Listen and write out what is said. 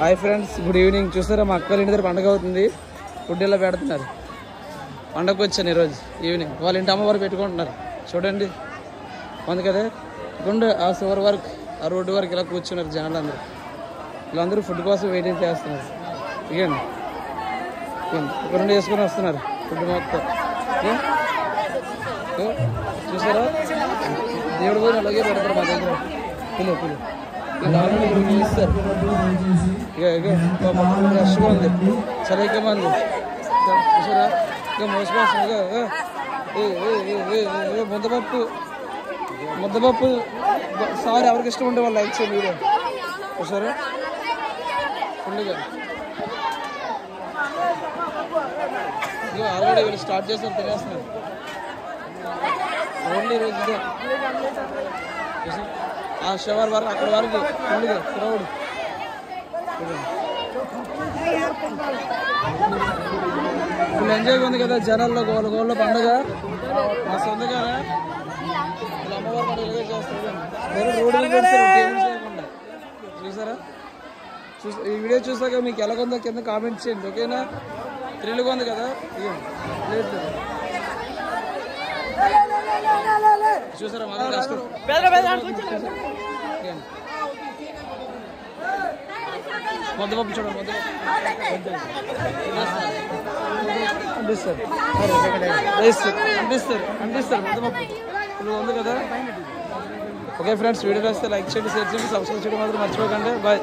Hi friends, good evening. చూసారా మా అక్కల ఇంటి దగ్గర పండగ అవుతుంది. ఫుడ్ ఇలా పెడుతున్నారు. పండగకు వచ్చాను ఈరోజు ఈవినింగ్. వాళ్ళ ఇంటి అమ్మవారు పెట్టుకుంటున్నారు. చూడండి ఉంది కదా, గుండె ఆ సివర్ వర్క్ ఆ రోడ్డు వరకు ఇలా కూర్చున్నారు జనాలు అందరూ. వీళ్ళందరూ ఫుడ్ కోసం వెయిటింగ్ చేస్తున్నారు. ఇగండి ఒక రెండు వేసుకొని వస్తున్నారు ఫుడ్ మొత్తం. చూసారా, దేవుడు పోయి అలాగే పెడతారు మా దగ్గర. పిలు పిలు ఇస్తారు. రష్గా ఉంది, చలిగా ఉంది. చూసారా, ఇక మోసపోతుంది. ముద్దపప్పు సారీ, ఎవరికి ఇష్టం ఉంటే వాళ్ళు లైక్ చేయండి వీడియో. చూసారా ఫుల్గా ఇక ఆల్రెడీ వీళ్ళు స్టార్ట్ చేస్తారు, తినేస్తున్నారు. ఓన్లీ రోజు ఆ షవర్ వరకు అక్కడ వరకు ఫుల్గా క్రౌడ్. ఫుల్ ఎంజాయ్గా ఉంది కదా జనాల్లో, గోళ్ళ పండుగ మా సొంత కదా. ఇలా అమ్మవారి పండుగ ఇలాగే చేస్తారు. రోడ్డు చేయకుండా. చూసారా, ఈ వీడియో చూసాక మీకు ఎలాగుందో కింద కామెంట్ చేయండి, ఓకేనా? థ్రిల్గా ఉంది కదా. లేదు చూసారా, మన కష్టం. ముద్దపప్పు చూడండి, అంటిస్తారు ముద్దపప్పు. ఇప్పుడు ఉంది కదా. ఓకే ఫ్రెండ్స్, వీడియో వస్తే లైక్ చేయండి, షేర్ చేయండి, సబ్స్క్రైబ్ చేయడం మాత్రం మర్చిపోకండి. బాయ్.